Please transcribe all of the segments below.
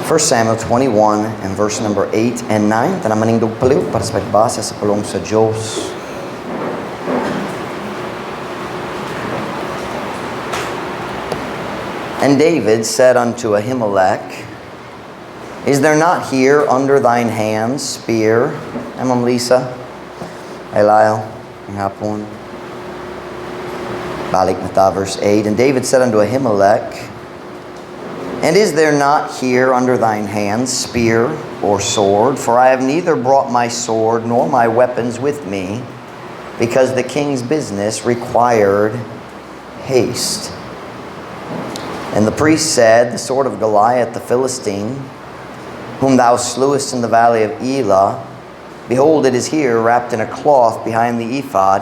1 Samuel 21 and verse number 8 and 9. Tanamaning dugpaliw para sa pagbasa sa pulong sa Diyos. And David said unto Ahimelech, Is there not here under thine hand spear? Ma'am Lisa, ay Lyle, ang hapon. Balik na ta, verse 8. And David said unto Ahimelech, And is there not here under thine hand spear or sword? For I have neither brought my sword nor my weapons with me, because the king's business required haste. And the priest said, The sword of Goliath the Philistine, whom thou slewest in the valley of Elah, behold, it is here, wrapped in a cloth behind the ephod.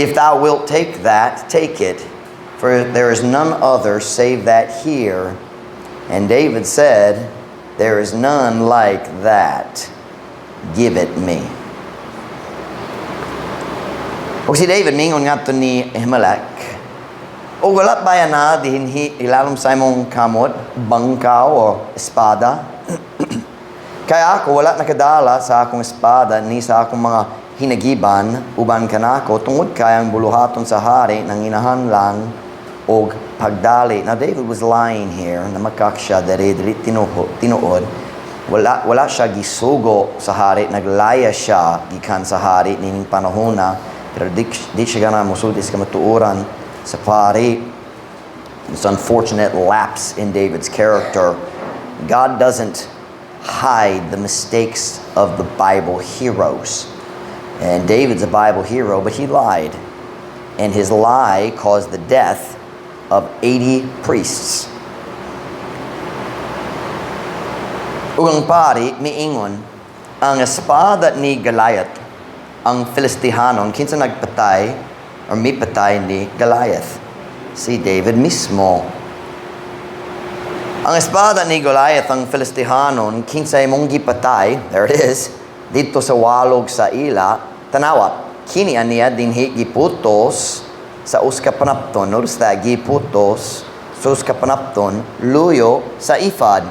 If thou wilt take that, take it, for there is none other save that here. And David said, There is none like that. Give it me. O si David mingon nga ni Ahimelech, O wala ba yan na dihinhi ilalom sa imong kamot, bangkaw o espada? Kaya ako wala nakadala sa akong espada ni sa akong mga hinagiban uban kanako tungod kayang buluhaton sa hari ng inahanlang o pagdali. Now David was lying here, namakak siya diri tinuod. Wala siya gisugo sa hari, naglaya siya gikan sa hari nining panahona, pero di siya gana musulti sa matuuran sa pari. This unfortunate lapse in David's character. God doesn't hide the mistakes of the Bible heroes. And David's a Bible hero, but he lied. And his lie caused the death of 80 priests. Ugang pari, miingon, ang espada ni Goliath, ang Filistihanon, kinsa nagpatay, or mipatay ni Goliath? Si David mismo. Ang espada ni Goliath, ang Filistihanon, kinsa imong gipatay, there it is, dito sa walog sa ila, tanawa, kini aniya dinhi giputos sa uskapanapton. Notice that, giputos sa uskapanapton, luyo sa ephod.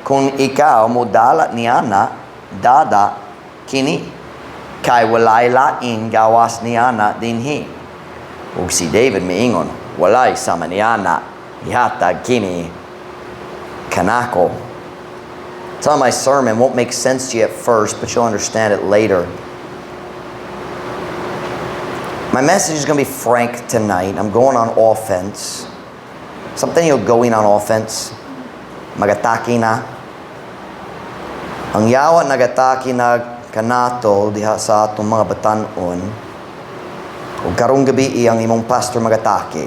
Kung ikaw mo dala niya na, dada, kini, kay walay laing gawas niya na dinhi. Ug si David miingon, walay sama niya na, ihatag kini, kanako. Some of my sermon won't make sense to you at first, but you'll understand it later. My message is going to be frank tonight. I'm going on offense. Something you're going on offense. Magataki na. Ang yawa nagataki na kanato diha sa atong mga batanon. Ug karong gabi iyang imong pastor magataki.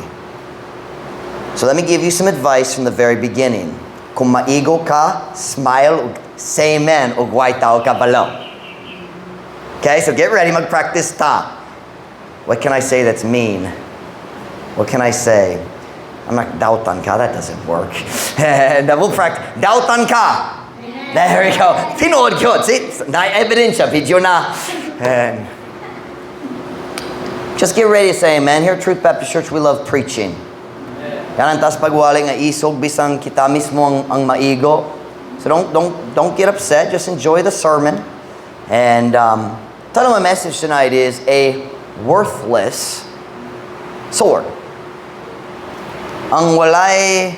So let me give you some advice from the very beginning. Kung maigo ka, smile, say amen, ug way tao ka balo. Okay, so get ready, mag-practice ta. What can I say that's mean? What can I say? I'm not doubtan ka, that doesn't work. And we'll practice. Doubtan ka. There we go. Tinood yun. See? Na-evidence siya. Video na. And just get ready to say amen. Here at Truth Baptist Church, we love preaching. Yan ang tas pagwali nga isog bisang kita mismo ang maigo. So don't get upset. Just enjoy the sermon. And title of my message tonight is a worthless sword. Ang walay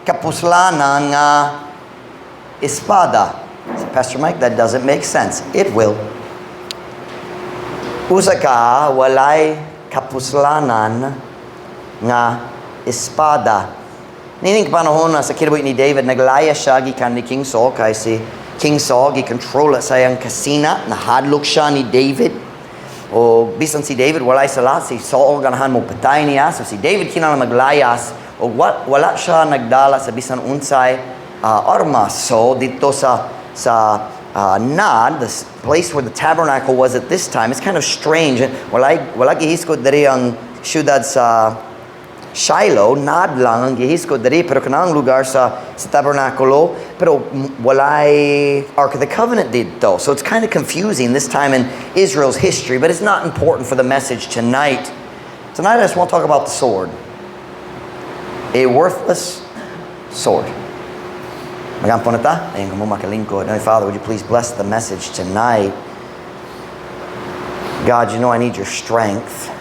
kapuslanan nga espada. So Pastor Mike, that doesn't make sense. It will. Usa ka walay kapuslanan nga espada. Nining panahon na sa kinabuhi ni David, naglaya siya gikan ni King Saul, kay si King Saul gikontrol sa iyang kasina, nahadlok siya ni David. O bisan si David walay sala, si Saul ganahan mo patay niya, so si David kinahanglan maglayas, o wala siya nagdala sa bisan unsay armas. So dito sa Nod, the place where the tabernacle was at this time, it's kind of strange. Wala gihiskod diri ang syudad sa Shiloh, Nod lang ang gihiskod diri, pero kanang lugar sa tabernakulo, pero walay Ark of the Covenant dito. So it's kind of confusing this time in Israel's history, but it's not important for the message tonight. Tonight I just want to talk about the sword. A worthless sword. Magampo na ta, ayun kamo makalingkod. Now, Father, would you please bless the message tonight? God, you know I need your strength.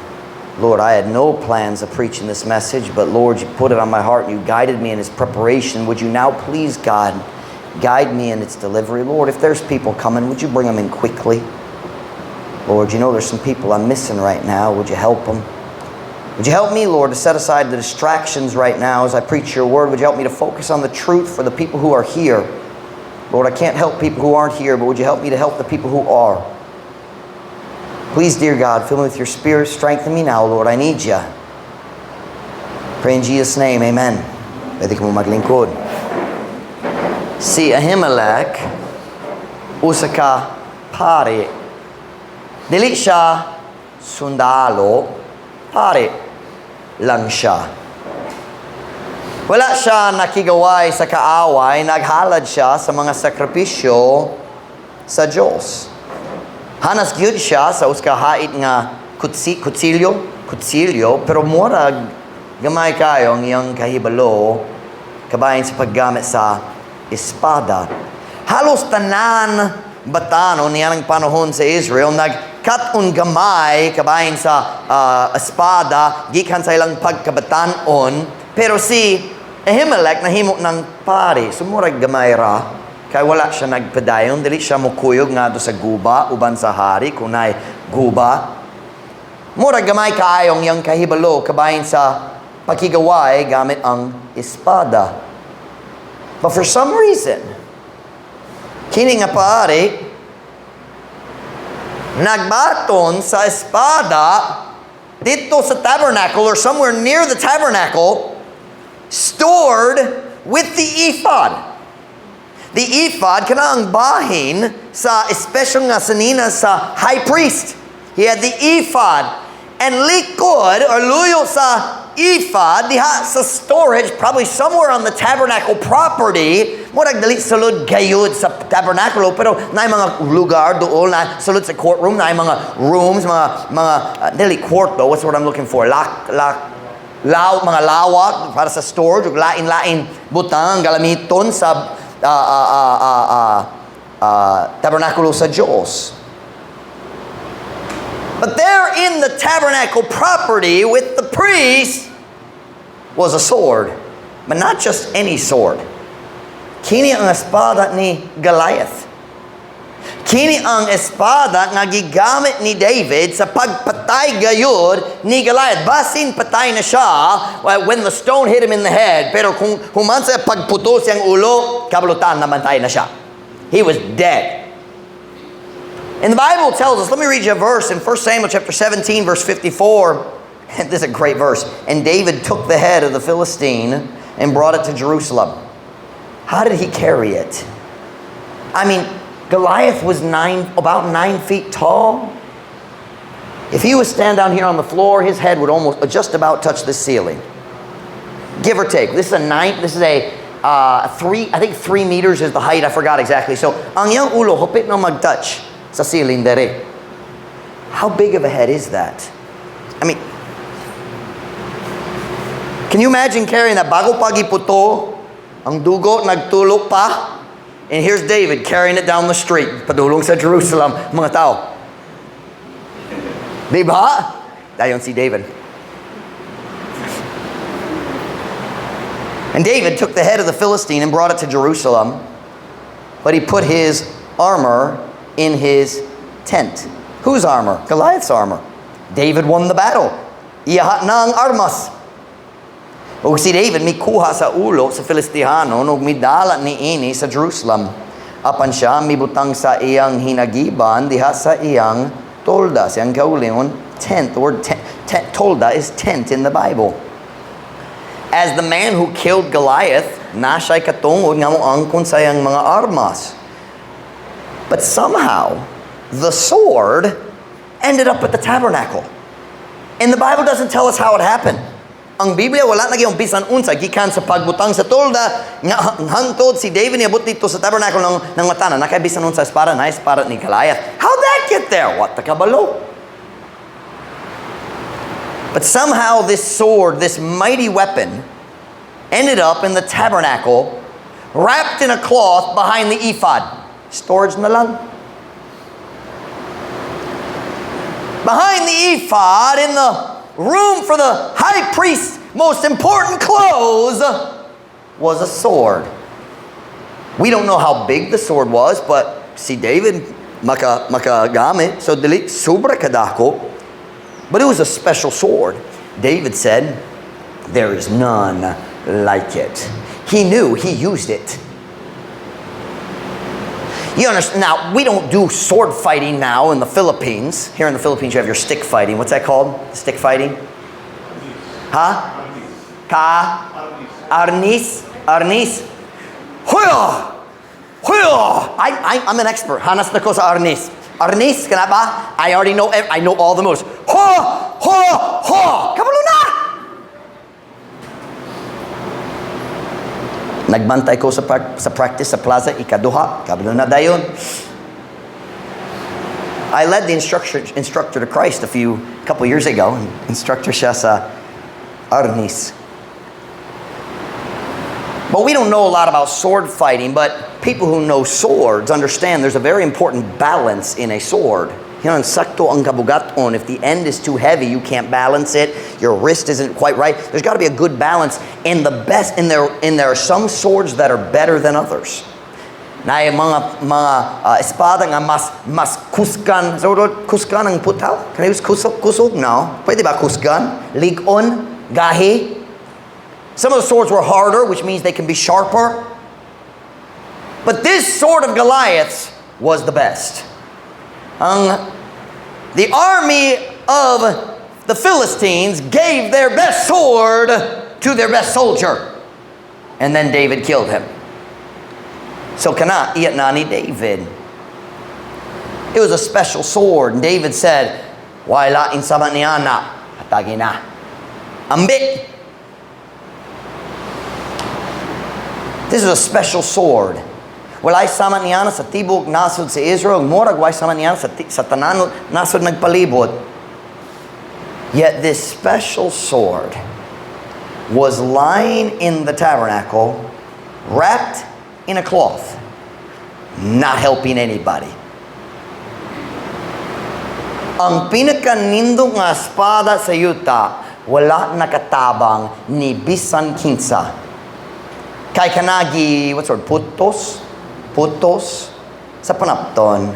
Lord, I had no plans of preaching this message, but Lord, you put it on my heart and you guided me in its preparation. Would you now please, God, guide me in its delivery? Lord, if there's people coming, would you bring them in quickly? Lord, you know there's some people I'm missing right now. Would you help them? Would you help me, Lord, to set aside the distractions right now as I preach your word? Would you help me to focus on the truth for the people who are here? Lord, I can't help people who aren't here, but would you help me to help the people who are? Please, dear God, fill me with your Spirit. Strengthen me now, Lord. I need you. Pray in Jesus' name, amen. Pwede ka mo maglingkod. Si Ahimelech, usa ka pari. Dili siya sundalo, pari lang siya. Wala siya nakigaway sa kaaway, naghalad siya sa mga sakripisyo sa Diyos. Hanas gyud siya sa uskahait nga kutsilyo, pero murag gamay kayo ang iyang kahibalo kabahin sa paggamit sa espada. Halos tanan batano niya ng panahon sa Israel nagkat-un gamay kabahin sa espada gikan sa ilang pagkabatanon, pero si Ahimelech nahimo ng pari, sumurag gamay ra. Kaya wala siya nagpadayon, dili siya mukuyog nga do sa guba, uban sa hari, kunay guba. Mura gamay kaayong yang kahibalo, kabahin sa pakigaway gamit ang espada. But for some reason, kini nga pari, nagbaton sa espada dito sa tabernacle or somewhere near the tabernacle, stored with the ephod. The ephod, kana ang bahin sa espesyal nga sanina sa high priest. He had the ephod. And likod, or luyo sa ephod, diha sa storage, probably somewhere on the tabernacle property, murag dali sulod gayud sa tabernacle, pero na mga lugar doon, na sulod sa courtroom, na mga rooms, mga dali kwarto, what's what I'm looking for? Mga lawak para sa storage, lain-lain butang, galamiton sa tabernakulo sa Diyos. But there in the tabernacle property with the priest was a sword. But not just any sword. Kini ang espada ni Goliath. Kini ang espada nga gigamit ni David sa pagpatay gayud ni Goliath. Basin patay na siya when the stone hit him in the head. Pero kung human sa pagputol siyang ulo, kabulutan naman tayo na siya. He was dead. And the Bible tells us, let me read you a verse in 1 Samuel chapter 17, verse 54. And this is a great verse. And David took the head of the Philistine and brought it to Jerusalem. How did he carry it? I mean, Goliath was about 9 feet tall. If he was stand down here on the floor, his head would almost just about touch the ceiling. Give or take. This is a 3 meters is the height. I forgot exactly. So, ang iyang ulo, hupit na mag-touch sa ceiling dere. How big of a head is that? I mean, can you imagine carrying that? Bago pagiputo, ang dugo nagtulok pa, and here's David carrying it down the street, padulong sa Jerusalem, mga tao. Diba? Dayon si David. And David took the head of the Philistine and brought it to Jerusalem, but he put his armor in his tent. Whose armor? Goliath's armor. David won the battle. Iyahat na ang armas. O si David mikuha sa ulo sa Filistihano no midala ni ini sa Jerusalem. Apan siya mibutang sa iyang hinagiban diha sa iyang tolda. Siyang kaulingon tent. The word tolda is tent in the Bible. As the man who killed Goliath, na siya'y katungod nga mo angkon sa iyang mga armas. But somehow, the sword ended up at the tabernacle. And the Bible doesn't tell us how it happened. Ang Biblia wala na gyud bisan unsa gikan sa pagbutang sa tolda nga hangtod si David niabot dito sa tabernacle ng matana nakay bisan unsa espada ni Goliath. How'd that get there? What the kabalo? But somehow this sword, this mighty weapon, ended up in the tabernacle wrapped in a cloth behind the ephod. Storage na lang. Behind the ephod, in the room for the high priest's most important clothes, was a sword. We don't know how big the sword was, but si David makagamit, so dili sobra kadako. But it was a special sword. David said, there is none like it. He knew, he used it. You understand? Now, we don't do sword fighting now in the Philippines. Here in the Philippines, you have your stick fighting. What's that called? Stick fighting? Huh? Arnis? Huya! Huya! I'm an expert. Hanas na ko sa arnis. Arnis, kana ba? I already know, I know all the moves. Ha! Ha! Ha! Kabalo na! Nagbantay ko sa practice sa plaza, ikaduha. Kabalo na dayon. I led the instructor to Christ a couple years ago. Instructor siya sa arnis. But we don't know a lot about sword fighting, but people who know swords understand there's a very important balance in a sword. Yan, sakto ang kabugaton. If the end is too heavy, you can't balance it. Your wrist isn't quite right. There's got to be a good balance. And the best, and there are some swords that are better than others. Na yung mga espada nga mas kusgan. So, kusgan ang putaw? Can I use kusog? No. Pwede ba kusgan? Ligon? Gahi? Some of the swords were harder, which means they can be sharper. But this sword of Goliath's was the best. The army of the Philistines gave their best sword to their best soldier. And then David killed him. So kana iyat na ni David. It was a special sword. And David said, wala in sama niya na. Hatagi na. Ambit. This is a special sword. Walay sama niya sa tibok nasod sa Israel. Morag walay sama niya sa tanan nasod nagpalibot. Yet this special sword was lying in the tabernacle, wrapped in a cloth, not helping anybody. Ang pinakanindong nga espada sa yuta, wala nakatabang ni bisan kinsa. Kay kanagi, what's the word? Putos sa panapton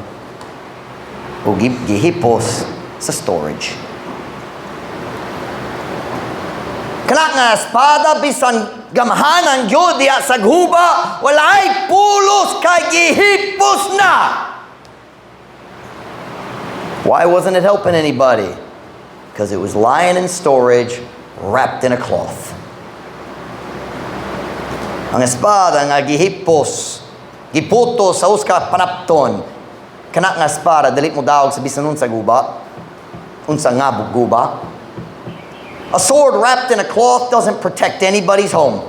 o gihipos sa storage. Kana nga espada bisan gamahanan gyud diha sa guba, walay pulos kay gihipos na. Why wasn't it helping anybody? Because it was lying in storage, wrapped in a cloth. Ang espada nga gihipos, giputos sa uska panapton. Kana nga espada dili mo daog sa bisan unsa guba. Unsa nga guba. A sword wrapped in a cloth doesn't protect anybody's home.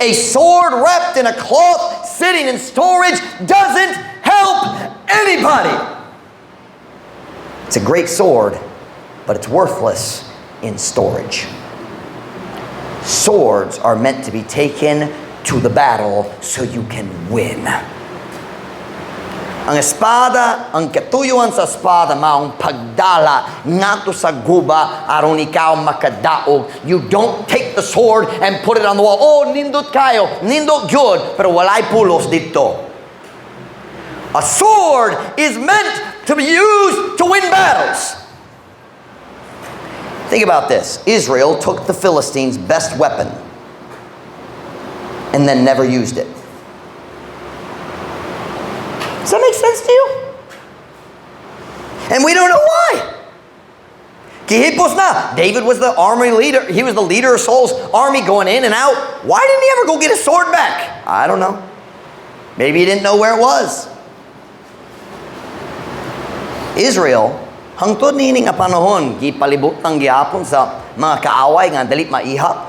A sword wrapped in a cloth sitting in storage doesn't help anybody. It's a great sword, but it's worthless in storage. Swords are meant to be taken to the battle so you can win. Ang espada, ang katuyuan sa espada maong pagdala nato sa guba aron ikaw makadaog. You don't take the sword and put it on the wall. Oh, nindot kayo, nindot gyud, pero walay pulos dito. A sword is meant to be used to win battles. Think about this. Israel took the Philistines' best weapon and then never used it. Does that make sense to you? And we don't know why. Gihipos na. David was the army leader. He was the leader of Saul's army going in and out. Why didn't he ever go get his sword back? I don't know. Maybe he didn't know where it was. Israel, hangtod niini nga panahon, gipalibutang gyapon sa mga kaaway nga dali maihap.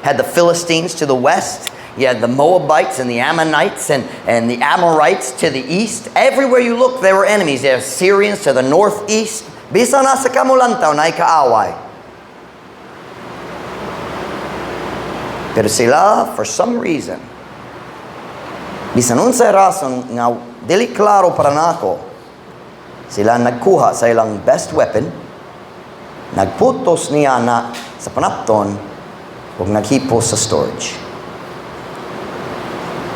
Had the Philistines to the west, you had the Moabites and the Ammonites and the Amorites to the east. Everywhere you look, there were enemies. There were Syrians to the northeast. Bisa na sa kamulantaw na kaaway. Pero sila, for some reason, Bisan unsay rason nga dili klaro para nako, sila nagkuha sa ilang best weapon, nagputos niya na sa panapton, ug naghipos sa storage.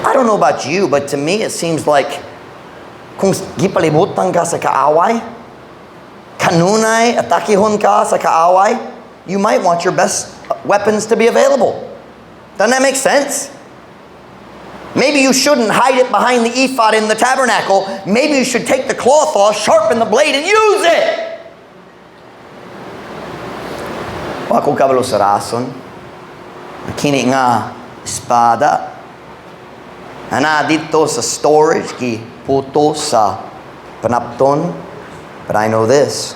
I don't know about you, but to me it seems like kung gipalibutan ka sa kaaway, kanunay atakihon ka sa kaaway, you might want your best weapons to be available. Doesn't that make sense? Maybe you shouldn't hide it behind the ephod in the tabernacle. Maybe you should take the cloth off, sharpen the blade, and use it. Wa ko kabalo sa rason. Kini nga espada ana dito sa storage ki puto sa panapton. But I know this.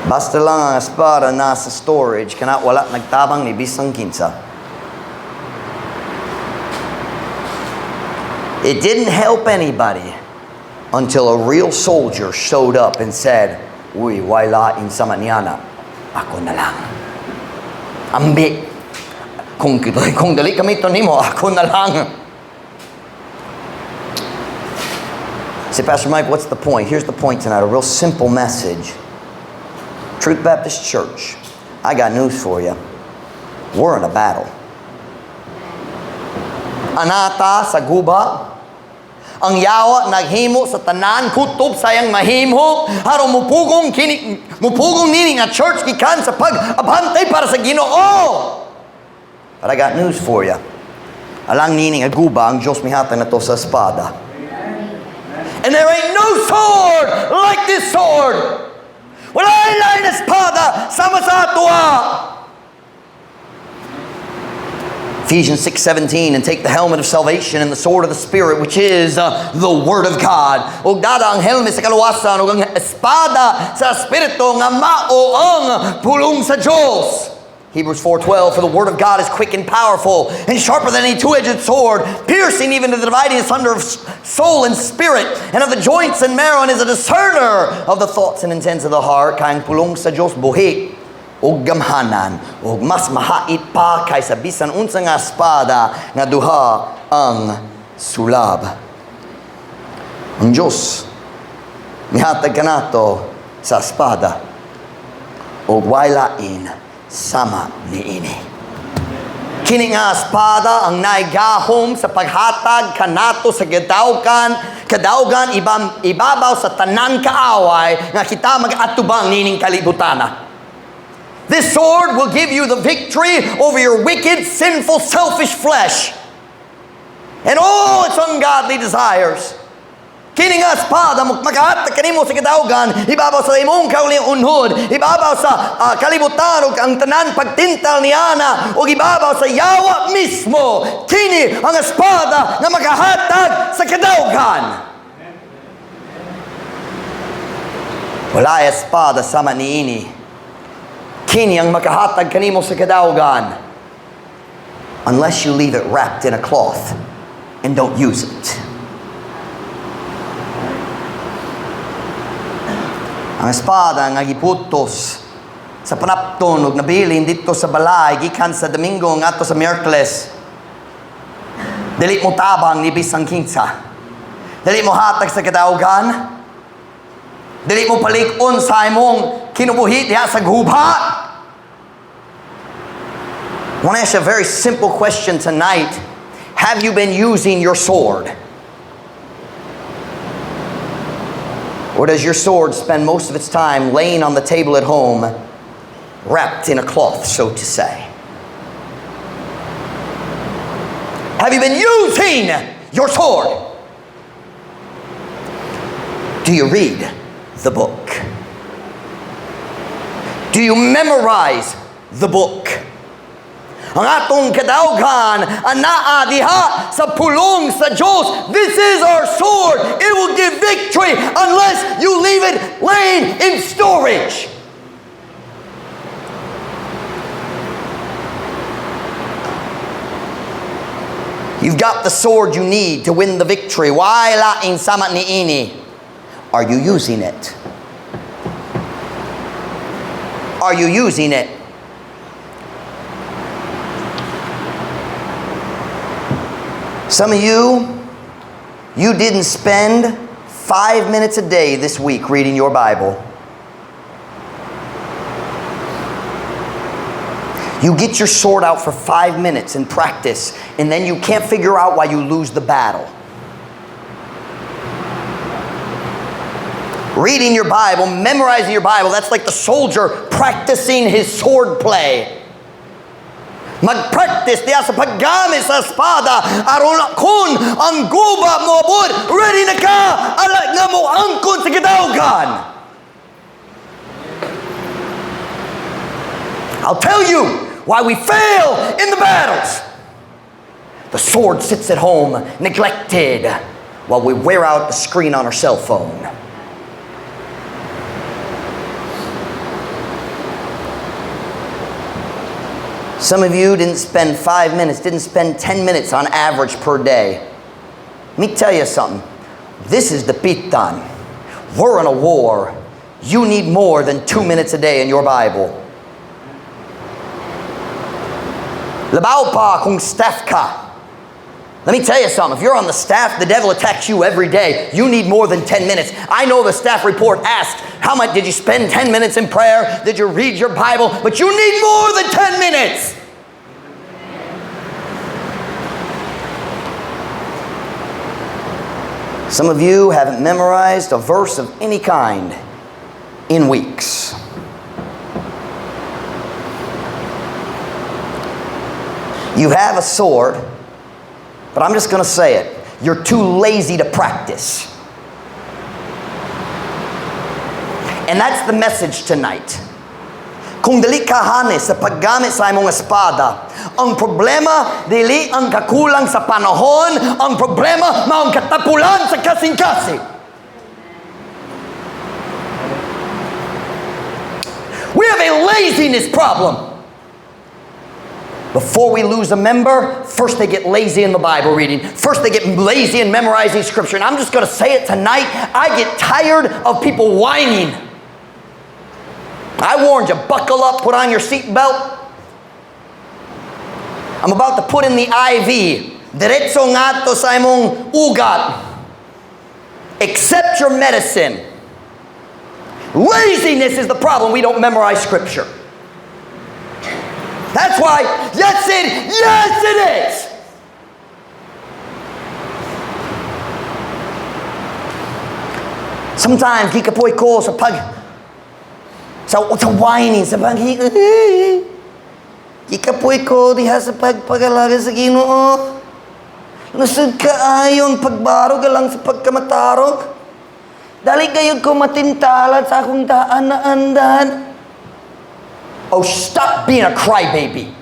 Basta lang ang espada nasa storage kana wala nagtabang ni bisang kinsa. It didn't help anybody until a real soldier showed up and said, "Uy, wala in sa manyana. Ako na lang. Ambi. Kung dali kami ito nimo, ako na lang." Say, Pastor Mike, what's the point? Here's the point tonight, a real simple message. Truth Baptist Church, I got news for you. We're in a battle. Anata sa guba, ang yawa naghimo sa tanan kutob sayang mahimo aron mupugong nini nga church gikan sa pag-abantay para sa Ginoo. But I got news for you. Alang nini nga guba ang Dios mihatag nato sa espada. And there ain't no sword like this sword. Wala ilain espada sama sa atua. Ephesians 6:17, and take the helmet of salvation and the sword of the Spirit, which is the Word of God. Og dada ang helmet sa kaluwasan, og ang espada sa Espiritu nga mao ang pulong sa Diyos. Hebrews 4:12, for the Word of God is quick and powerful, and sharper than any two-edged sword, piercing even to the dividing asunder of soul and spirit, and of the joints and marrow, and is a discerner of the thoughts and intents of the heart. Kayang pulong sa Diyos buhi og gamhanan, og mas mahait pa kaysa bisan unsa nga espada nga duha ang sulab. Ang Diyos mihatag kanato sa espada og walain sama niini. Kini nga espada ang naigahom sa paghatag kanato sa kadaugan ibabaw sa tanan kaaway nga kita mag-atubang nining kalibutana. This sword will give you the victory over your wicked, sinful, selfish flesh and all its ungodly desires. Kini nga espada makahatag kanimo sa kadaugan ibabaw sa imong kauling unhod, ibabaw sa kalibutan ug ang tanan pagtintal niana ug ibabaw sa yawa mismo. Kini ang espada nga makahatag sa kadaugan. Wala espada sama niini. Kini ang makahatag kanimo sa kadaugan unless you leave it wrapped in a cloth and don't use it. Ang espada nga giputos sa panapton ug nabilin dito sa balay gikan sa Domingo ngadto sa Miyerkules. Dili mo tabang ni bisang kinsa. Dili mo hatag sa kadaugan. Dili mo palikon sa imong kinubuhi diha sa guba. I want to ask you a very simple question tonight. Have you been using your sword? Or does your sword spend most of its time laying on the table at home, wrapped in a cloth, so to say? Have you been using your sword? Do you read the book? Do you memorize the book? Ang atong kadaugan anaa diha sa pulong sa Diyos. This is our sword. It will give victory unless you leave it laying in storage. You've got the sword you need to win the victory. Why laing sama niini? Are you using it? Are you using it? Some of you didn't spend 5 minutes a day this week reading your Bible. You get your sword out for 5 minutes and practice, and then you can't figure out why you lose the battle. Reading your Bible, memorizing your Bible, that's like the soldier practicing his sword play. Mag-practice diya sa paggamit sa espada aron kung ang guba mo abot, ready na ka, alag nga mo angkon sa gidawgan. I'll tell you why we fail in the battles. The sword sits at home, neglected, while we wear out the screen on our cell phone. Some of you didn't spend 5 minutes, didn't spend 10 minutes on average per day. Let me tell you something. This is the pitan. We're in a war. You need more than 2 minutes a day in your Bible. Labaw pa kung staff ka. Let me tell you something. If you're on the staff, the devil attacks you every day. You need more than 10 minutes. I know the staff report asked, how much did you spend 10 minutes in prayer? Did you read your Bible? But you need more than 10 minutes. Some of you haven't memorized a verse of any kind in weeks. You have a sword, but I'm just going to say it. You're too lazy to practice. And that's the message tonight. Kung dili ka hanes sa paggamit sa imong espada, ang problema dili ang kakulang sa panahon, ang problema mao ang katapulan sa kasing-kasing. We have a laziness problem. Before we lose a member, first they get lazy in the Bible reading. First they get lazy in memorizing Scripture. And I'm just going to say it tonight. I get tired of people whining. I warned you, buckle up, put on your seatbelt. I'm about to put in the IV. Diretso nga to sa imong ugat. Accept your medicine. Laziness is the problem. We don't memorize Scripture. That's why, yes it is. Sometimes, gikapoy ko sa whining, sa gikapoy ko diha sa pagpagalaga sa Ginoo. Nasud kaayon pagbaro ka lang sa pagkamatarog. Dali gayud ko matintalat sa akong daan na andan. Oh, stop being a crybaby.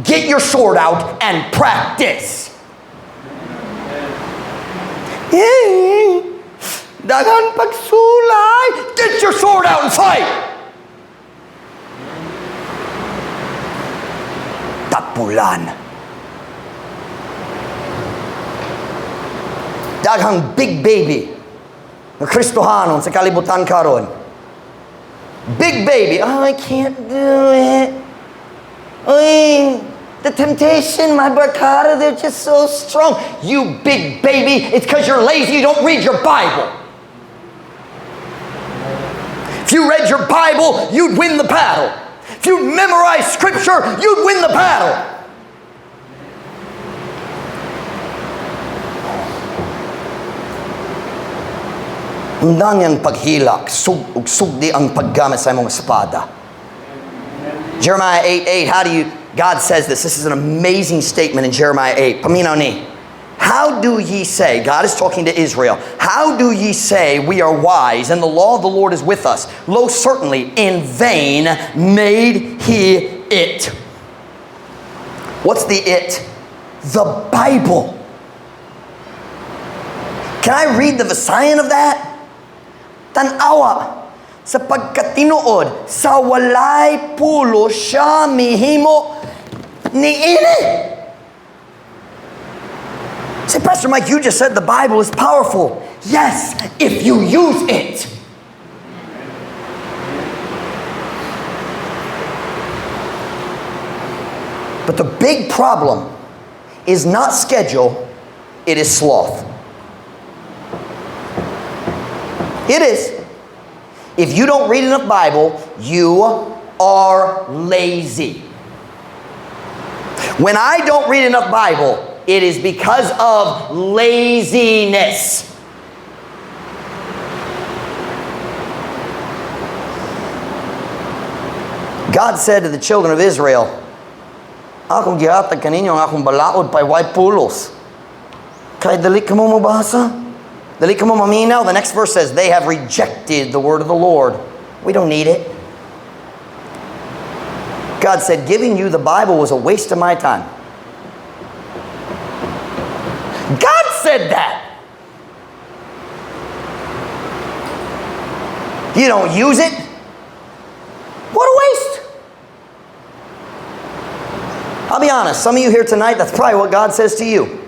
Get your sword out and practice. Dagan pagsulay. Get your sword out and fight. Tapulan. Daghang big baby na Kristohanon sa kalibutan karon. Big baby, oh, I can't do it. Oy, the temptation, my barkada, they're just so strong. You big baby, it's because you're lazy, you don't read your Bible. If you read your Bible, you'd win the battle. If you memorized Scripture, you'd win the battle. Undan yang paghilak, sugdi ang paggamit sa imong espada. Jeremiah 8:8, God says this. This is an amazing statement in Jeremiah 8. Paminaw ni. How do ye say, God is talking to Israel, how do ye say we are wise and the law of the Lord is with us? Lo, certainly in vain made he it. What's the it? The Bible. Can I read the Visayan of that? Tanawa, sa pagkatinuod, sa walay pulo siya mihimo niini. Say, Pastor Mike, you just said the Bible is powerful. Yes, if you use it. But the big problem is not schedule, it is sloth. It is. If you don't read enough Bible, you are lazy. When I don't read enough Bible, it is because of laziness. God said to the children of Israel, akong gihatag kaninyo ang akong balaod pay way pulos. Kay dali ka mo mabasa? Dali ka mo maminaw? The next verse says, they have rejected the word of the Lord. We don't need it. God said, giving you the Bible was a waste of my time. God said that. You don't use it? What a waste. I'll be honest, some of you here tonight, that's probably what God says to you.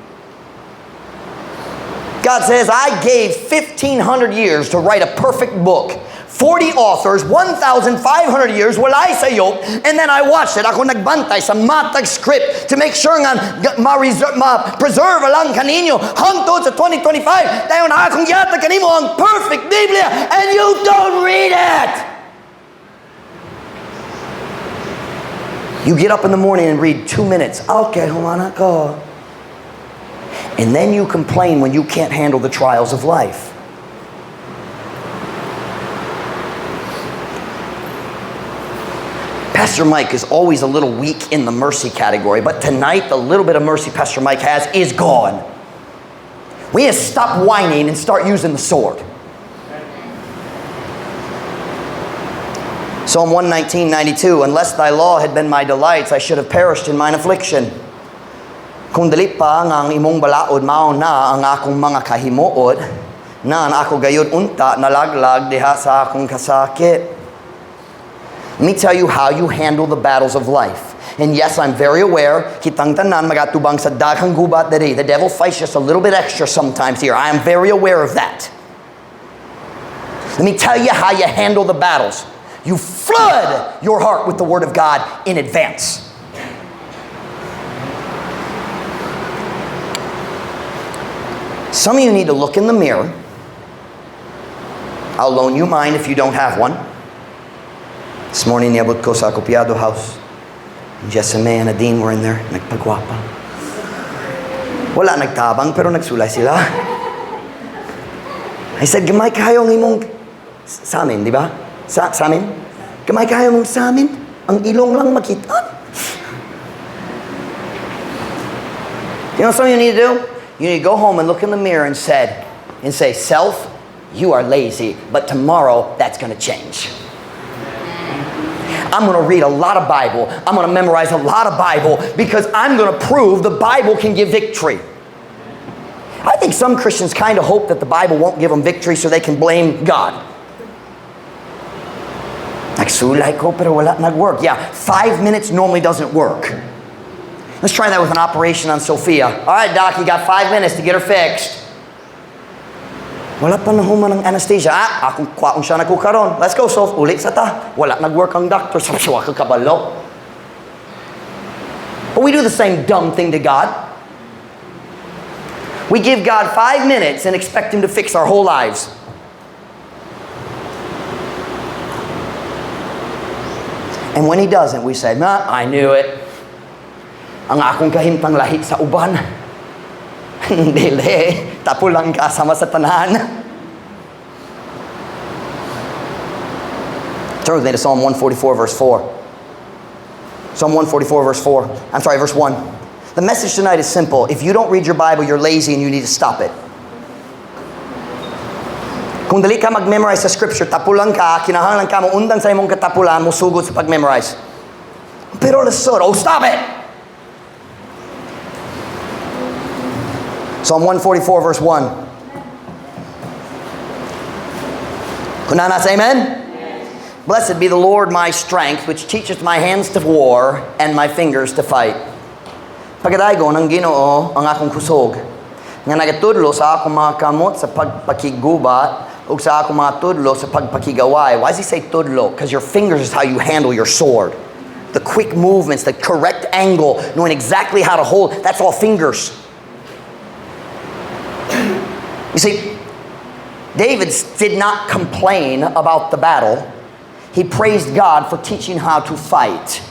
God says, I gave 1,500 years to write a perfect book. 40 authors, 1,500 years, walay sayo, and then I watched it. Ako nagbantay sa matag script to make sure nga ma-preserve lang kaninyo hangtod sa 2025. Dayon na akong yata kanimo ang perfect Biblia, and you don't read it. You get up in the morning and read 2 minutes. Okay, humana ko. And then you complain when you can't handle the trials of life. Pastor Mike is always a little weak in the mercy category, but tonight the little bit of mercy Pastor Mike has is gone. We need to stop whining and start using the sword. Psalm 119:92, unless thy law had been my delights, I should have perished in mine affliction. Kung dali pa nga ang imong balaod mao na ang akong mga kahimuot, na ang ako gayud unta nalaglag diha sa akong kasakit. Let me tell you how you handle the battles of life. And yes, I'm very aware, kitang tanan magatubang sa daghang gubat diri. The devil fights just a little bit extra sometimes here. I am very aware of that. Let me tell you how you handle the battles. You flood your heart with the Word of God in advance. Some of you need to look in the mirror. I'll loan you mine if you don't have one. This morning, niyabot ko sa Copiado house. Jessame and Nadine were in there. Nagpagwapa. Wala nagtabang, pero nagsulay sila. I said, gamay kayo ng imong sa amin, di ba? Sa amin? Gamay kayo mong sa amin? Ang ilong lang makita. You know what some of you need to do? You need to go home and look in the mirror and say, self, you are lazy, but tomorrow that's going to change. I'm going to read a lot of Bible. I'm going to memorize a lot of Bible because I'm going to prove the Bible can give victory. I think some Christians kind of hope that the Bible won't give them victory so they can blame God. Nagsulay ko pero wala nag-work. Yeah, 5 minutes normally doesn't work. Let's try that with an operation on Sophia. All right, Doc, you got 5 minutes to get her fixed. Wala pa nahuman ng anesthesia. Akong kwaong siya nagkukaroon. Let's go, Soph. Ulit sa ta. Wala nag-work ang doctor. Sapswa ka kabalo. But we do the same dumb thing to God. We give God 5 minutes and expect Him to fix our whole lives. And when He doesn't, we say, I knew it. Ang akong kahimtang lahit sa uban. Dili, tapo lang ka sama sa tanan. Turn with me to Psalm 144 verse 4. Psalm 144 verse 4. I'm sorry, verse 1. The message tonight is simple. If you don't read your Bible, you're lazy and you need to stop it. Kung dali ka mag-memorize sa scripture, tapulan ka, kinahanglan ka mo undang sa imong katapulan mo sugod sa pag-memorize. Pero lesod, stop it! Psalm 144 verse 1. Kunana say amen? Blessed be the Lord my strength, which teacheth my hands to war and my fingers to fight. Pagkadaygo ng Ginoo ang akong kusog, nga nagatudlo sa akong mga kamot sa pagpakigubat, ug sa akong mga tudlo sa pagpakigaway. Why does he say tudlo? Because your fingers is how you handle your sword. The quick movements, the correct angle, knowing exactly how to hold, that's all fingers. You see, David did not complain about the battle. He praised God for teaching how to fight.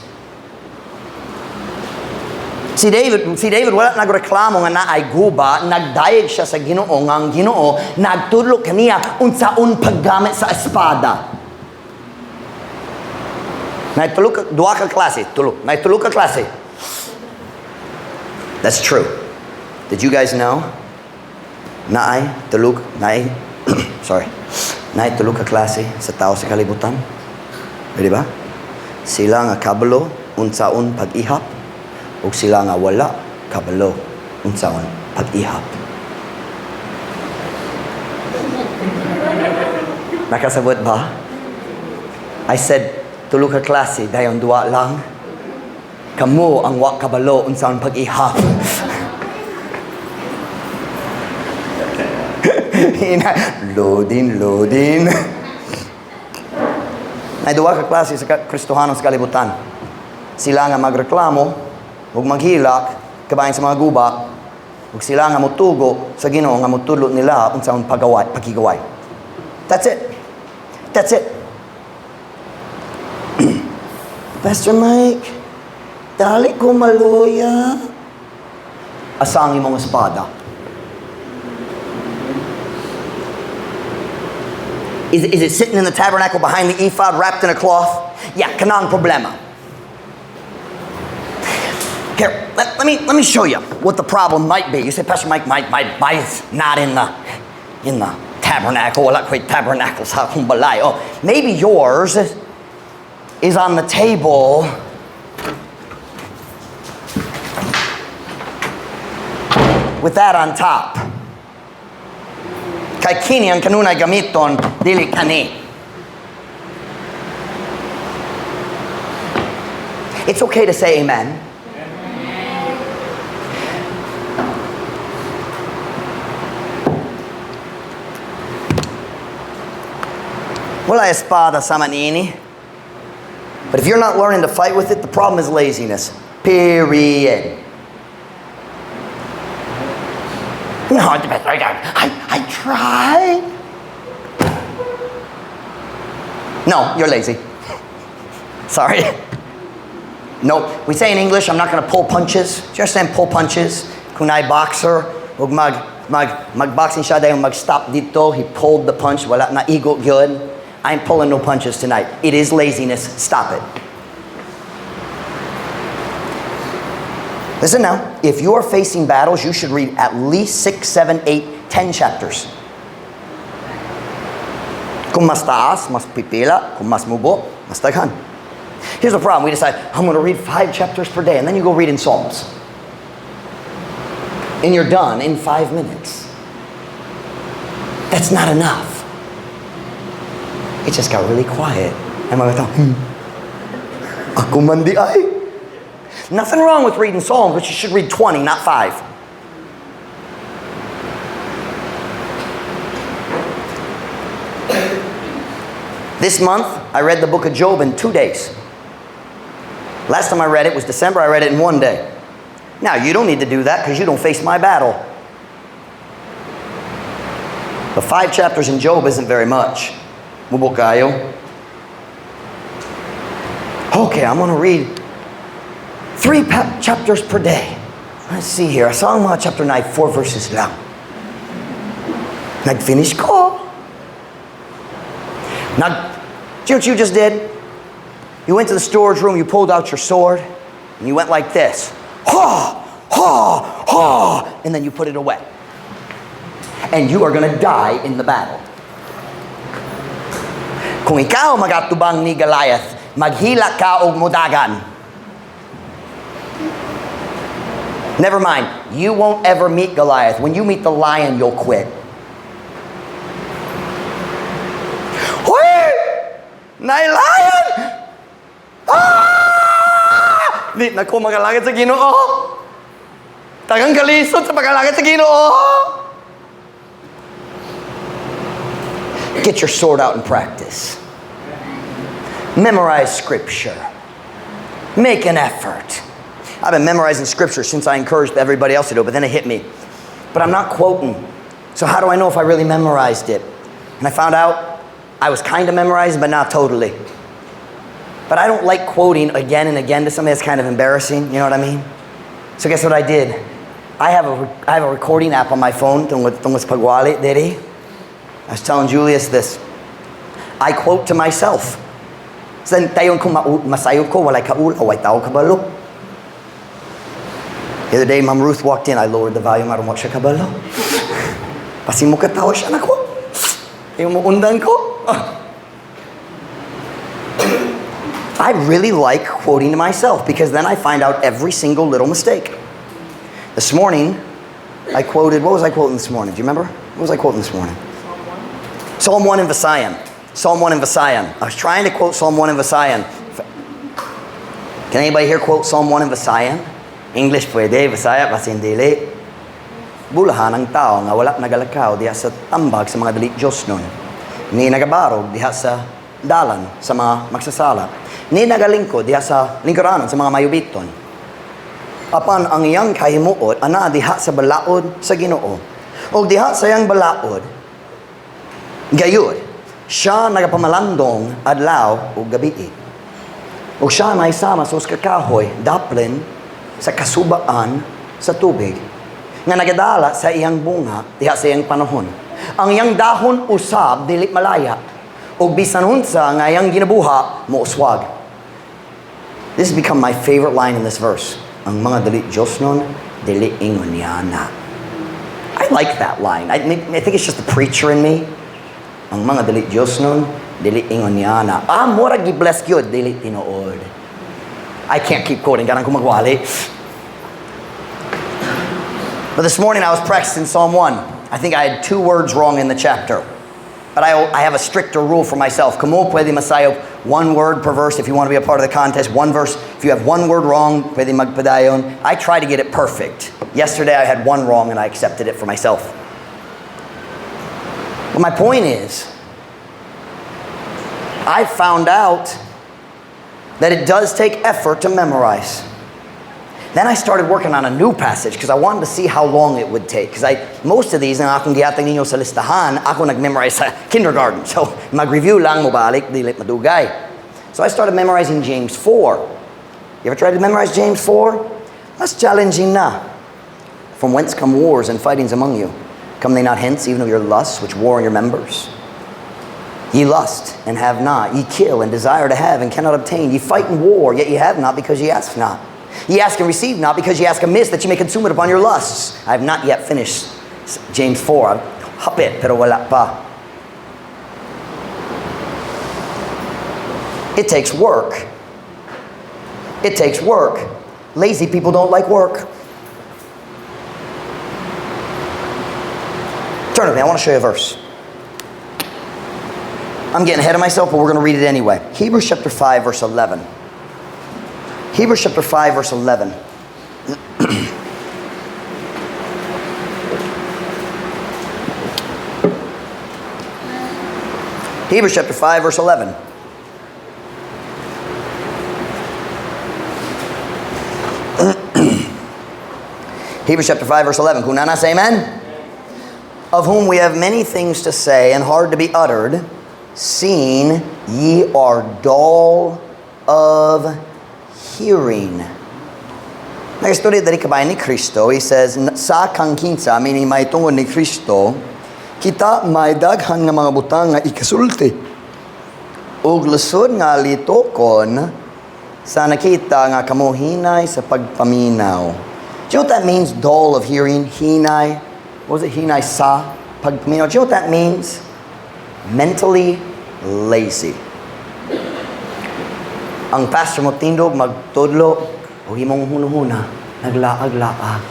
Si David wala nagreklamo nga naay guba, nagdayeg siya sa Ginoo nga ang Ginoo nagtudlo kaniya unsaon paggamit sa espada. Duha ka klase. That's true. Did you guys know? Naay tulog ka klase sa tao sa kalibutan. Di ba? Sila nga kabalo unsaon pag-ihap ug sila nga wala kabalo unsaon pag-ihap. Nakasabot ba? I said tulo ka klase dayon duwa lang. Kamo ang wa kabalo unsaon pag-ihap. Loading. May duwa ka klase sa Kristohano sa kalibutan. Sila nga magreklamo ug maghilak kabahin sa mga guba ug sila nga mutugo sa Ginoo nga mutudlo nila unsaon pagigaway. That's it. Pastor Mike, dali ko maluya. Asang imong espada. Is it sitting in the tabernacle behind the ephod wrapped in a cloth? Yeah, kanang problema. Here, let me show you what the problem might be. You say, Pastor Mike, mine's not in the tabernacle. Wala ko'y tabernacle sa akong balay. Oh, maybe yours is on the table with that on top. Kay kini ang kanunay gamiton dili kani. It's okay to say amen. Wala espada sa manini. But if you're not learning to fight with it, the problem is laziness. Period. No, I tried. No, you're lazy. Sorry. No, we say in English, I'm not going to pull punches. Do you understand pull punches? Kung ay boxer, ug magboxing siya dahil mag-stop dito, he pulled the punch, wala na igo yun. I'm pulling no punches tonight. It is laziness. Stop it. Listen now, if you are facing battles, you should read at least 6, 7, 8, 10 chapters. Kung mas taas, mas pipila. Kung mas mubo, mas daghan. Here's the problem. We decide, I'm going to read 5 chapters per day, and then you go read in Psalms. And you're done in 5 minutes. That's not enough. It just got really quiet. And I thought, ako man di ay. Nothing wrong with reading Psalms, but you should read 20, not 5. This month, I read the book of Job in 2 days. Last time I read it was December. I read it in 1 day. Now, you don't need to do that because you don't face my battle. The 5 chapters in Job isn't very much. Mubo kayo. Okay, I'm going to read 3 chapters per day. Let's see here. Psalm chapter 9, 4 verses lang. Nag-finish ko. Do you know what you just did? You went to the storage room, you pulled out your sword, and you went like this. Ha! Ha! Ha! And then you put it away. And you are going to die in the battle. Kung ikaw magatubang ni Goliath, maghila ka og mudagan. Never mind, you won't ever meet Goliath. When you meet the lion, you'll quit. Hoy! Nay lion! Ah! Di na ko magalagad sa Ginoo. Tagang kalisod sa pagalagad sa Ginoo. Get your sword out and practice. Memorize scripture. Make an effort. I've been memorizing scripture since I encouraged everybody else to do it, but then it hit me. But I'm not quoting So how do I know if I really memorized it? And I found out I was kind of memorizing, but not totally. But I don't like quoting again and again to something that's kind of embarrassing, you know what I mean? So guess what I did? I have a recording app on my phone, tungos pagwali, diri. I was telling Julius this. I quote to myself. Sen tayon ko masayod ko, walay kaul, away tao kabalo. The other day, Ma'am Ruth walked in, I lowered the volume, I don't want siya kabalo. Pasin mo katawa siya na ko. Yung mo undan ko. I really like quoting to myself because then I find out every single little mistake. This morning, I quoted, what was I quoting this morning? Do you remember? What was I quoting this morning? Psalm 1 in Visayan. Psalm 1 in Visayan. I was trying to quote Psalm 1 in Visayan. Can anybody here quote Psalm 1 in Visayan? English pwede, Visaya kasi hindi. Bulahan ang tao nga wala nagalakaw diha sa tambag sa mga dali Diyos nun. Ni nagabarog diha sa dalan sa mga magsasala. Ni nagalingkod diha sa lingkuranan sa mga mayubiton. Apan ang iyang kahimuot ana diha sa balaod sa Ginoo. O diha sa iyang balaod gayud siya nagapamalandong adlaw o gabi. O siya na isama sa kakahoy daplin sa kasubaan sa tubig nga nagadala sa iyang bunga diha sa iyang panahon. Ang iyang dahon usab dili malaya ug bisan unsa nga iyang ginabuha mouswag. This has become my favorite line in this verse. Ang mga dili Diyos nun dili ingon niya na. I like that line. I think it's just the preacher in me. Ang mga dili Diyos nun dili ingon niya na. Mura gi-bless gyud dili tinuod. I can't keep quoting, ganang kumagwali. But this morning I was practicing Psalm 1. I think I had 2 words wrong in the chapter. But I have a stricter rule for myself. Kamo pwede masayo 1 word per verse if you want to be a part of the contest. 1 verse. If you have 1 word wrong, pwede magpadayon. I try to get it perfect. Yesterday I had 1 wrong and I accepted it for myself. But my point is, I found out that it does take effort to memorize. Then I started working on a new passage because I wanted to see how long it would take. Because most of these, na akong gihatag ninyo sa listahan, ako nag-memorize sa kindergarten. So, mag-review lang, mabalik, dilit madugay. So I started memorizing James 4. You ever tried to memorize James 4? That's challenging na. From whence come wars and fightings among you? Come they not hence, even of your lusts, which war in your members? Ye lust and have not. Ye kill and desire to have and cannot obtain. Ye fight in war, yet ye have not because ye ask not. Ye ask and receive not because ye ask amiss, that ye may consume it upon your lusts. I have not yet finished James 4. Hapit, pero wala pa. It takes work. It takes work. Lazy people don't like work. Turn with me, I want to show you a verse. I'm getting ahead of myself, but we're going to read it anyway. Hebrews chapter 5, verse 11. Hebrews chapter 5, verse 11. Hebrews chapter 5, verse 11. Hebrews chapter 5, verse 11. Kunana, say amen? Of whom we have many things to say and hard to be uttered, seeing ye are dull of hearing. Nagstorya dari kabayan ni Kristo, he says, sa kangkinsa, meaning may tungod ni Kristo, kita may daghan nga mga butang nga ikasulti. Ug lusod nga litokon sa nakita nga kamuhinay sa pagpaminaw. Do you know what that means, dull of hearing? Hinay. What was it? Hinay sa pagpaminaw. Do you know what that means? Mentally lazy. Ang pastor mo tindog, magtudlo, o himong hunahuna, naglaag-laag.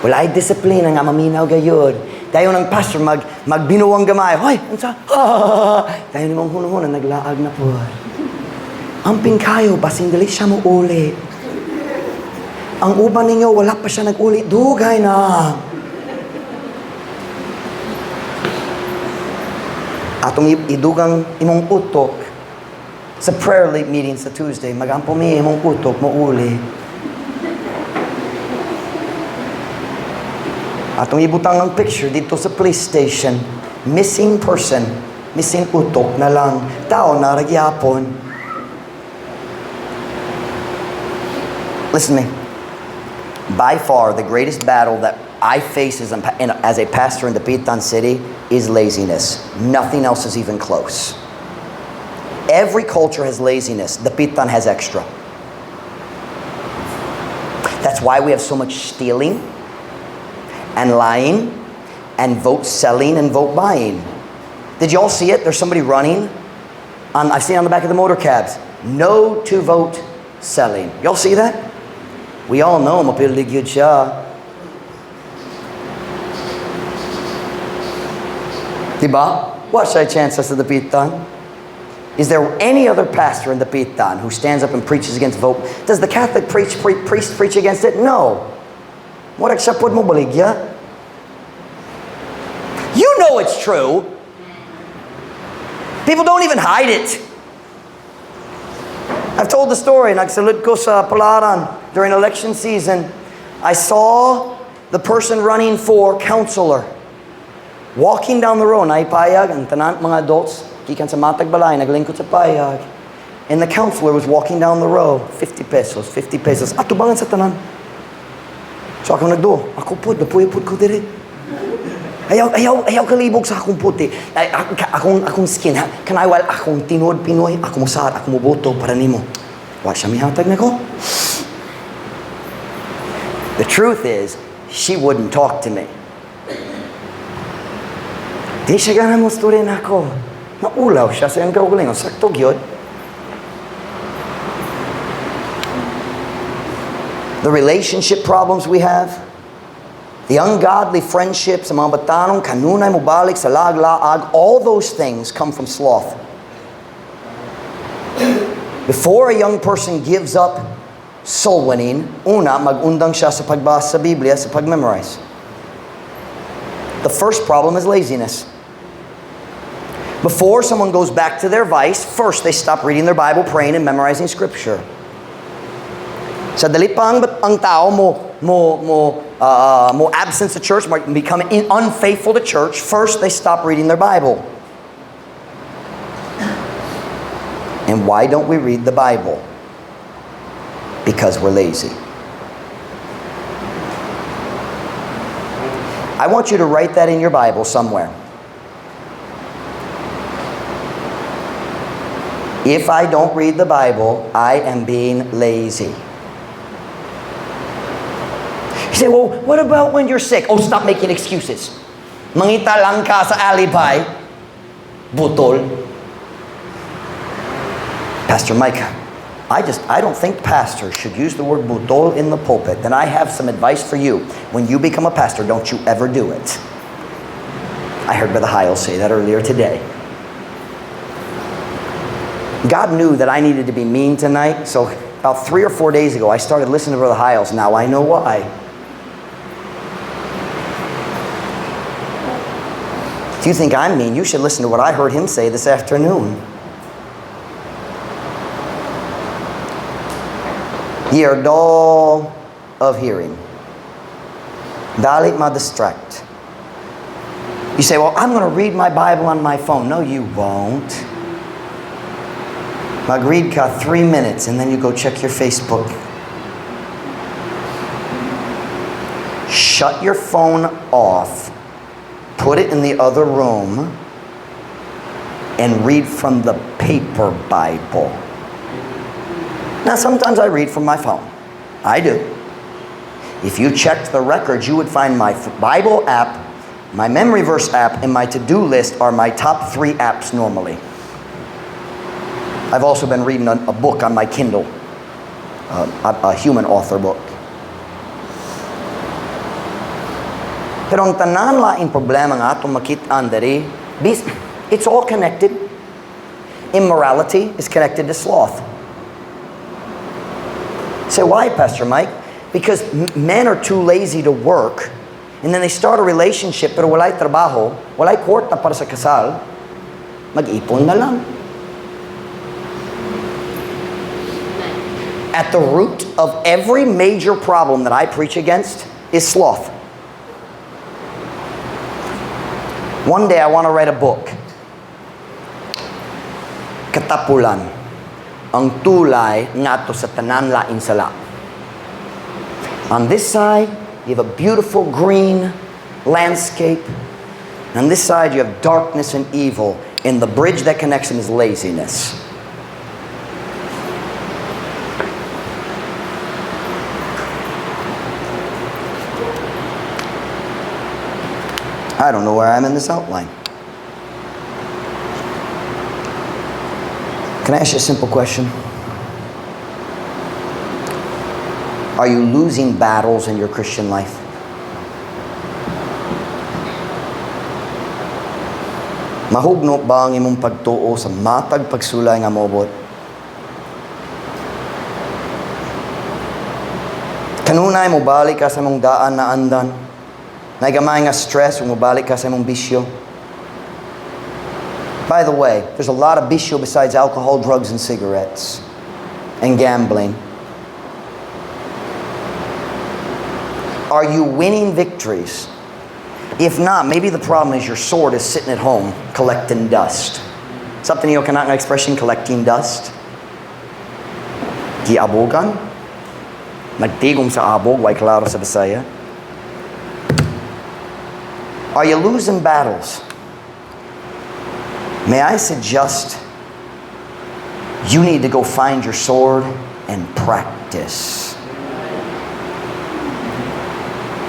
Wala ay disiplina nga maminaw gayod. Dayon ang pastor magbinuwang gamay. Hoy, unsa? Dayon himong hunahuna, naglaag na po. Ang pingkayo, basing dali siya mo uli. Ang uban ninyo, wala pa siya nag-uli. Dugay na. Atong idugang imong utok sa prayer meeting sa Tuesday, magampo mi imong utok mo uli. Atong ibutang ang picture dito sa police station. Missing person. Missing utok na lang. Tao na ragyapon. Listen to me. By far, the greatest battle that I face as a pastor in the Pitan City is laziness. Nothing else is even close. Every culture has laziness. The Pitan has extra. That's why we have so much stealing and lying and vote selling and vote buying. Did you all see it? There's somebody running. I've seen it on the back of the motor cabs. No to vote selling. Y'all see that? We all know mapildig yun siya. Diba? What's our chances of the Pitan? Is there any other pastor in the Pitan who stands up and preaches against vote? Does the Catholic priest preach against it? No. What except mo baligya? You know it's true. People don't even hide it. I've told the story. Nagsalud ko sa Palaran during election season. I saw the person running for counselor walking down the road. Naipayag ang tanan mga adults. Gikan sa matag balay, naglingkod sa payag. And the counselor was walking down the road. 50 pesos, 50 pesos. Atubangan sa tanan. So ako nagdo. Ako po, napuyapod ko diri. Ayaw kalibog sa akong puti. Akong skin, ha? Kanaiwal, akong tinod Pinoy, ako musad, ako muboto para nimo. Wa siya mihatag na ko. The truth is, she wouldn't talk to me. Di siya ganang mo story na ako. Naulaw siya sa iyang kaugalingon. Sakto gyud. The relationship problems we have, the ungodly friendships, mga batanong kanunay mubalik sa laglaag, all those things come from sloth. Before a young person gives up soul winning, una, mag-undang siya sa pagbasa sa Biblia, sa pag-memorize. The first problem is laziness. Before someone goes back to their vice, first they stop reading their Bible, praying, and memorizing Scripture. Sa dali pa ang tao mo absent sa church, become unfaithful to church, first they stop reading their Bible. And why don't we read the Bible? Because we're lazy. I want you to write that in your Bible somewhere. If I don't read the Bible, I am being lazy. You say, well, what about when you're sick? Oh, stop making excuses. Mangita lang ka sa alibi. Butol. Pastor Mike, I don't think pastors should use the word butol in the pulpit. Then I have some advice for you. When you become a pastor, don't you ever do it. I heard Brother Heil say that earlier today. God knew that I needed to be mean tonight, so about 3 or 4 days ago, I started listening to Brother Hiles. Now I know why. If you think I'm mean, you should listen to what I heard him say this afternoon. Ye are dull of hearing. Dalit ma-distract. You say, well, I'm going to read my Bible on my phone. No, you won't. Mag-read ka 3 minutes and then you go check your Facebook. Shut your phone off, put it in the other room, and read from the paper Bible. Now, sometimes I read from my phone. I do. If you checked the records, you would find my Bible app, my memory verse app, and my to-do list are my top 3 apps normally. I've also been reading a book on my Kindle, a human author book. Pero ang tanan laing problema nga itong makitaan dari, it's all connected. Immorality is connected to sloth. Say, why, Pastor Mike? Because men are too lazy to work, and then they start a relationship, pero walay trabaho, walay kwarta para sa kasal, mag-ipon na lang. At the root of every major problem that I preach against is sloth. One day I want to write a book. Katapulan. Ang tulay ngadto sa tanan laing sala. On this side, you have a beautiful green landscape. On this side, you have darkness and evil. And the bridge that connects them is laziness. I don't know where I'm in this outline. Can I ask you a simple question? Are you losing battles in your Christian life? Mahugno ba ang imong pagtuo sa matag pagsulay nga moabot? Kanunay mo balik ka sa imong daan na andan? Naigamay nga stress o mo balik ka sa imong bisyo? By the way, there's a lot of bisyo besides alcohol, drugs, and cigarettes, and gambling. Are you winning victories? If not, maybe the problem is your sword is sitting at home collecting dust. Something you cannot nga expression, collecting dust. Giabogan? Nagtigom sa abog, way klaro sa Bisaya. Are you losing battles? May I suggest you need to go find your sword and practice.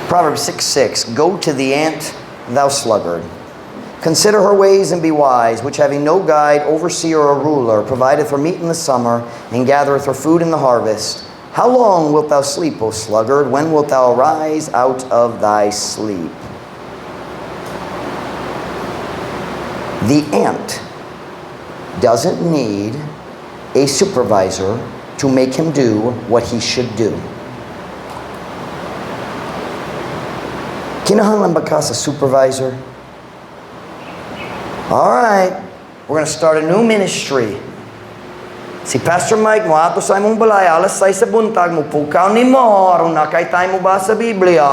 Proverbs 6:6, go to the ant, thou sluggard. Consider her ways and be wise, which having no guide, overseer, or ruler, provideth her meat in the summer, and gathereth her food in the harvest. How long wilt thou sleep, O sluggard? When wilt thou arise out of thy sleep? The ant doesn't need a supervisor to make him do what he should do. Kinahanglan ba ka sa supervisor? Alright, we're gonna start a new ministry. Si Pastor Mike mo ato sa imong balay, alas 6 sa buntag mo, pukaw ni mo, aron na kay tayo mo ba sa Biblia.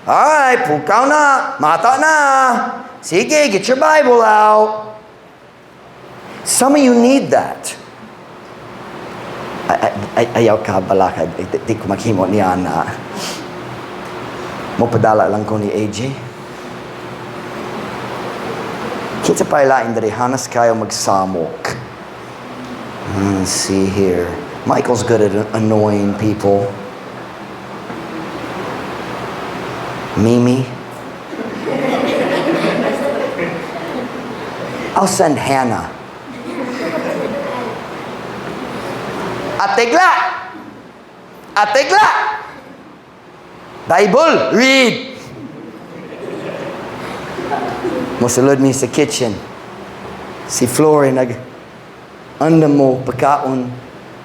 Alright, pukaw na, mata na. Sige, get your Bible out. Some of you need that. Ayaw ka balakad. Di ko maghimo niya na. Mapadala lang ko ni AJ. Kita pa ilain dari hanas kayo magsamok. Let's see here. Michael's good at annoying people. Mimi. I'll send Hannah. Ategla! Ategla! Bible, read! Mosulod mi sa kitchen. Si Flory anda mo pagkaon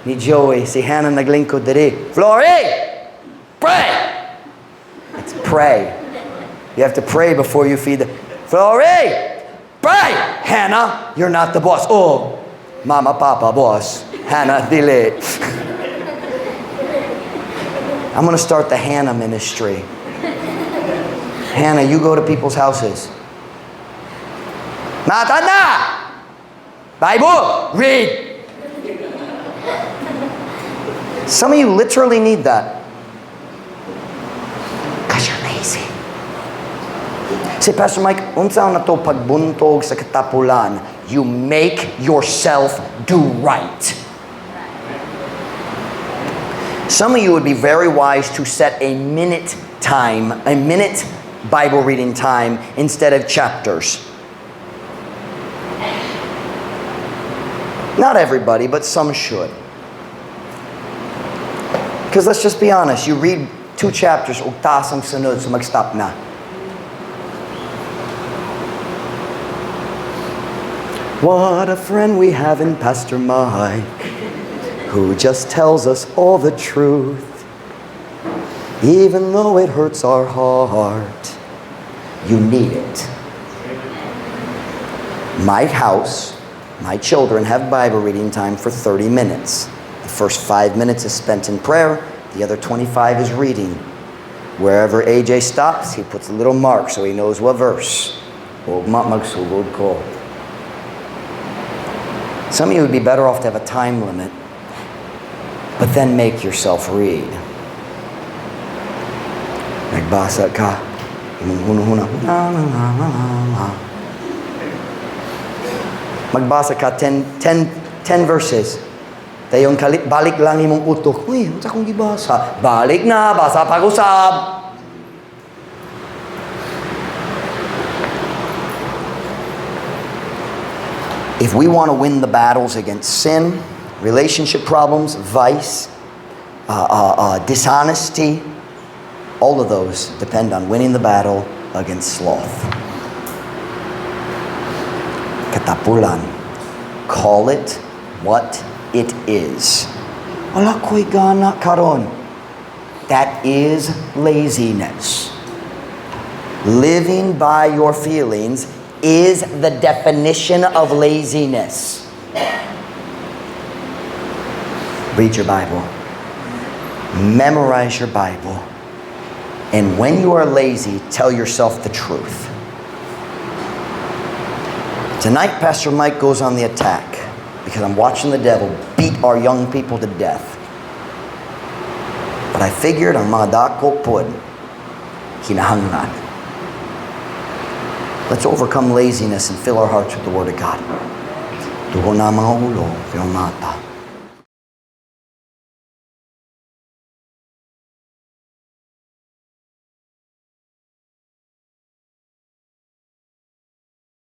ni Joey. Si Hannah naglingkod diri. Flory! Pray! It's pray. You have to pray before you feed the... Flory! Pray! Hannah, you're not the boss. Oh, mama, papa, boss. Hannah, dili. I'm going to start the Hannah ministry. Hannah, you go to people's houses. Natana! Bible, read. Some of you literally need that. Because you're lazy. Say, Pastor Mike, unsa na to pagbuntog sa katapulan? You make yourself do right. Some of you would be very wise to set a minute Bible reading time instead of chapters. Not everybody, but some should. Because let's just be honest, you read 2 chapters, ug taas ang sunod, so mag-stop na. What a friend we have in Pastor Mike, who just tells us all the truth, even though it hurts our heart. You need it. My house, my children have Bible reading time for 30 minutes. The first 5 minutes is spent in prayer. The other 25 is reading. Wherever AJ stops, he puts a little mark so he knows what verse. Ugma magsugod ko. Some of you would be better off to have a time limit, but then make yourself read. Nagbasa ka. Magbasa ka 10 verses. Tayong balik lang imong utok. Uy, unsa kong gibasa? Balik na, basa pag-usab. If we want to win the battles against sin, relationship problems, vice, dishonesty, all of those depend on winning the battle against sloth. Katapulan. Call it what it is. Wala ko'y gana karon. That is laziness. Living by your feelings is the definition of laziness. Read your Bible. Memorize your Bible. And when you are lazy, tell yourself the truth. Tonight, Pastor Mike goes on the attack because I'm watching the devil beat our young people to death. But I figured ang mga dako pod, kinahanglan. Let's overcome laziness and fill our hearts with the Word of God. Tuho na mga ulo, pero mata.